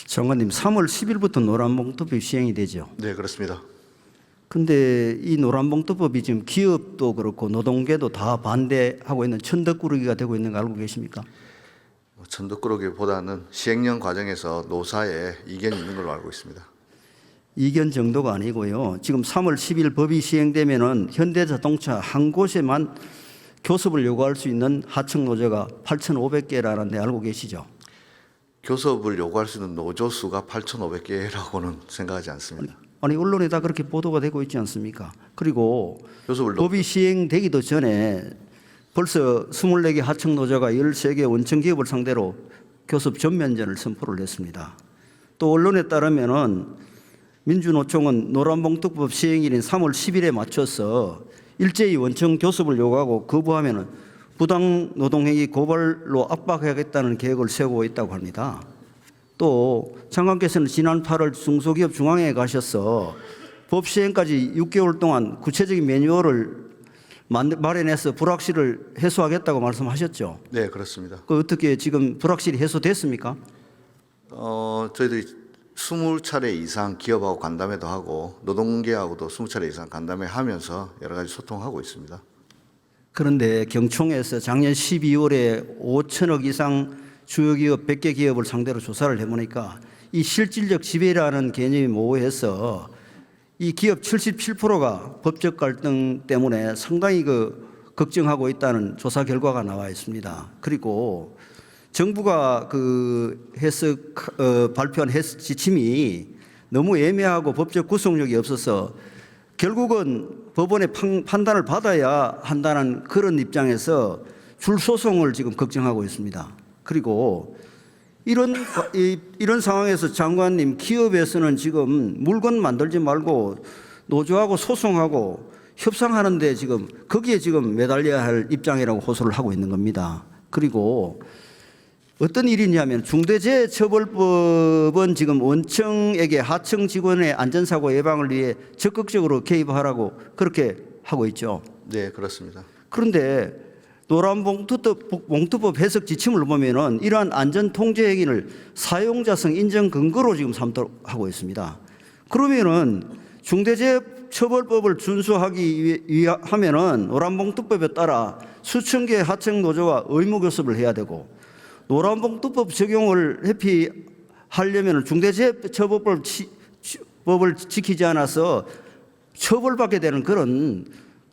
장관님, 3월 10일부터 노란봉투법이 시행이 되죠. 네, 그렇습니다. 근데 이 노란봉투법이 지금 기업도 그렇고 노동계도 다 반대하고 있는 천덕꾸러기가 되고 있는 거 알고 계십니까? 천덕꾸러기보다는 시행령 과정에서 노사에 이견이 있는 걸로 알고 있습니다. 이견 정도가 아니고요. 지금 3월 10일 법이 시행되면은 현대자동차 한 곳에만 교섭을 요구할 수 있는 하청 노조가 8,500개라는데 알고 계시죠? 교섭을 요구할 수 있는 노조 수가 8,500개라고는 생각하지 않습니다. 아니 언론에 다 그렇게 보도가 되고 있지 않습니까? 그리고 교섭을 법이 시행되기도 전에 벌써 24개 하청 노조가 13개 원청 기업을 상대로 교섭 전면전을 선포를 했습니다. 또 언론에 따르면은 민주노총은 노란봉투법 시행일인 3월 10일에 맞춰서 일제히 원청 교섭을 요구하고 거부하면은 부당 노동행위 고발로 압박하겠다는 계획을 세우고 있다고 합니다. 또 장관께서는 지난 8월 중소기업 중앙회에 가셔서 법 시행까지 6개월 동안 구체적인 매뉴얼을 마련해서 불확실을 해소하겠다고 말씀하셨죠. 네, 그렇습니다. 그 어떻게 지금 불확실이 해소됐습니까? 저희들이 20차례 이상 기업하고 간담회도 하고 노동계하고도 20차례 이상 간담회 하면서 여러 가지 소통하고 있습니다. 그런데 경총에서 작년 12월에 5천억 이상 주요 기업 100개 기업을 상대로 조사를 해보니까 이 실질적 지배라는 개념이 모호해서 이 기업 77%가 법적 갈등 때문에 상당히 걱정하고 있다는 조사 결과가 나와 있습니다. 그리고 정부가 발표한 지침이 너무 애매하고 법적 구속력이 없어서 결국은 법원의 판단을 받아야 한다는 그런 입장에서 줄소송을 지금 걱정하고 있습니다. 그리고 이런 상황에서 장관님, 기업에서는 지금 물건 만들지 말고 노조하고 소송하고 협상하는데 지금 거기에 지금 매달려야 할 입장이라고 호소를 하고 있는 겁니다. 그리고 어떤 일이냐면 중대재해처벌법은 지금 원청에게 하청 직원의 안전사고 예방을 위해 적극적으로 개입하라고 그렇게 하고 있죠. 네, 그렇습니다. 그런데 노란봉투법 해석 지침을 보면은 이러한 안전통제 행위를 사용자성 인정 근거로 지금 삼도록 하고 있습니다. 그러면은 중대재해처벌법을 준수하기 위하면은 노란봉투법에 따라 수천 개의 하청 노조와 의무교섭을 해야 되고 노란봉투법 적용을 회피하려면 중대재해처벌법을 지키지 않아서 처벌받게 되는 그런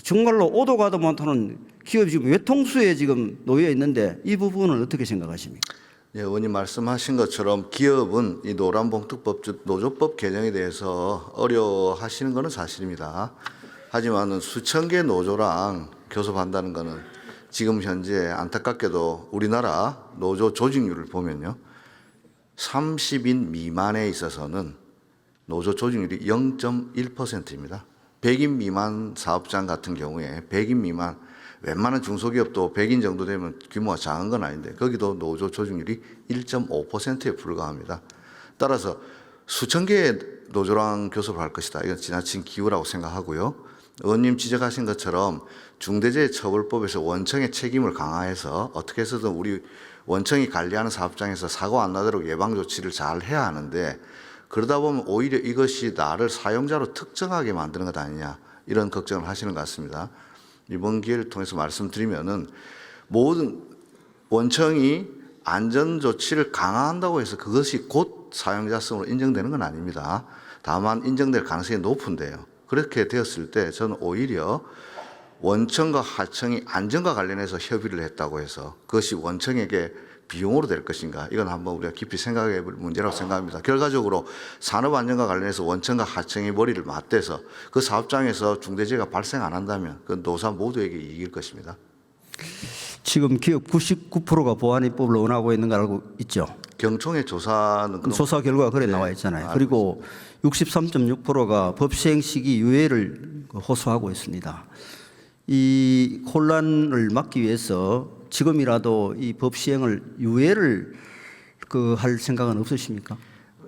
정말로 오도 가도 못하는 기업이 지금 외통수에 지금 놓여 있는데 이 부분은 어떻게 생각하십니까? 예, 의원님 말씀하신 것처럼 기업은 이 노란봉투법 노조법 개정에 대해서 어려워하시는 것은 사실입니다. 하지만은 수천 개 노조랑 교섭한다는 것은 지금 현재 안타깝게도 우리나라 노조 조직률을 보면요, 30인 미만에 있어서는 노조 조직률이 0.1%입니다. 100인 미만 사업장 같은 경우에 100인 미만 웬만한 중소기업도 100인 정도 되면 규모가 작은 건 아닌데 거기도 노조 조직률이 1.5%에 불과합니다. 따라서 수천 개의 노조랑 교섭을 할 것이다. 이건 지나친 기우라고 생각하고요. 의원님 지적하신 것처럼 중대재해처벌법에서 원청의 책임을 강화해서 어떻게 해서든 우리 원청이 관리하는 사업장에서 사고 안 나도록 예방조치를 잘 해야 하는데 그러다 보면 오히려 이것이 나를 사용자로 특정하게 만드는 것 아니냐 이런 걱정을 하시는 것 같습니다. 이번 기회를 통해서 말씀드리면은 모든 원청이 안전조치를 강화한다고 해서 그것이 곧 사용자성으로 인정되는 건 아닙니다. 다만 인정될 가능성이 높은데요. 그렇게 되었을 때 저는 오히려 원청과 하청이 안전과 관련해서 협의를 했다고 해서 그것이 원청에게 비용으로 될 것인가, 이건 한번 우리가 깊이 생각해 볼 문제라고 생각합니다. 결과적으로 산업안전과 관련해서 원청과 하청이 머리를 맞대서 그 사업장에서 중대재해가 발생 안 한다면 그 노사 모두에게 이익일 것입니다. 지금 기업 99%가 보안입법을 원하고 있는 걸 알고 있죠. 경총의 조사는 조사 결과가 그래 나와 있잖아요. 그리고 63.6%가 법 시행 시기 유예를 호소하고 있습니다. 이 혼란을 막기 위해서 지금이라도 이 법 시행을 유예를 할 생각은 없으십니까?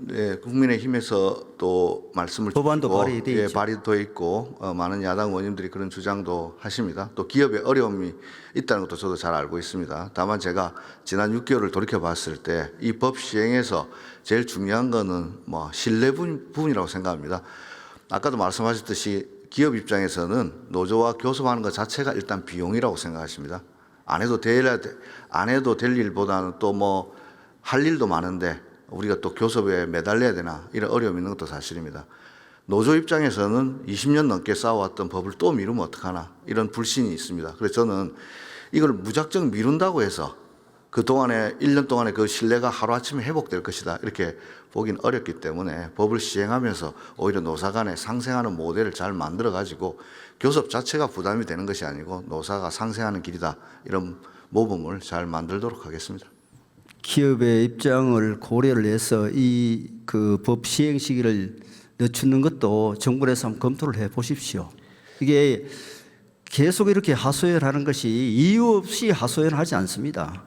네, 국민의힘에서 또 말씀을 법안도 주시고, 발의돼 예, 있죠. 발의돼 있고 많은 야당 의원님들이 그런 주장도 하십니다. 또 기업의 어려움이 있다는 것도 저도 잘 알고 있습니다. 다만 제가 지난 6개월을 돌이켜 봤을 때 이 법 시행에서 제일 중요한 거는 뭐 신뢰 부분이라고 생각합니다. 아까도 말씀하셨듯이 기업 입장에서는 노조와 교섭하는 것 자체가 일단 비용이라고 생각하십니다. 안 해도 될 일보다는 또 뭐 할 일도 많은데 우리가 또 교섭에 매달려야 되나 이런 어려움이 있는 것도 사실입니다. 노조 입장에서는 20년 넘게 쌓아왔던 법을 또 미루면 어떡하나 이런 불신이 있습니다. 그래서 저는 이걸 무작정 미룬다고 해서 그동안에 1년 동안에 그 신뢰가 하루아침에 회복될 것이다 이렇게 보긴 어렵기 때문에 법을 시행하면서 오히려 노사 간에 상생하는 모델을 잘 만들어 가지고 교섭 자체가 부담이 되는 것이 아니고 노사가 상생하는 길이다 이런 모범을 잘 만들도록 하겠습니다. 기업의 입장을 고려를 해서 이 그 법 시행 시기를 늦추는 것도 정부에서 한번 검토를 해 보십시오. 이게 계속 이렇게 하소연하는 것이 이유 없이 하소연하지 않습니다.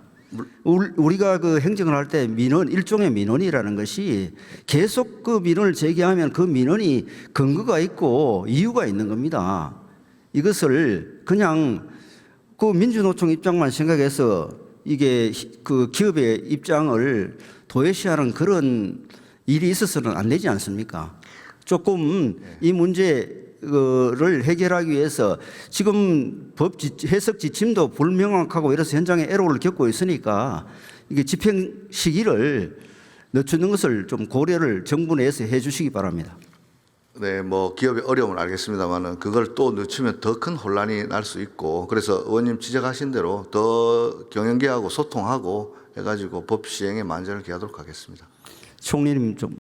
우리가 그 행정을 할 때 민원, 일종의 민원이라는 것이 계속 그 민원을 제기하면 그 민원이 근거가 있고 이유가 있는 겁니다. 이것을 그냥 그 민주노총 입장만 생각해서 이게 그 기업의 입장을 도외시하는 그런 일이 있어서는 안 되지 않습니까? 조금 이 문제를 해결하기 위해서 지금 법 해석 지침도 불명확하고 이래서 현장에 애로를 겪고 있으니까 이게 집행 시기를 늦추는 것을 좀 고려를 정부 내에서 해 주시기 바랍니다. 네, 뭐 기업의 어려움을 알겠습니다만은 그걸 또 늦추면 더 큰 혼란이 날 수 있고 그래서 의원님 지적하신 대로 더 경영계하고 소통하고 해가지고 법 시행에 만전을 기하도록 하겠습니다. 총리님 좀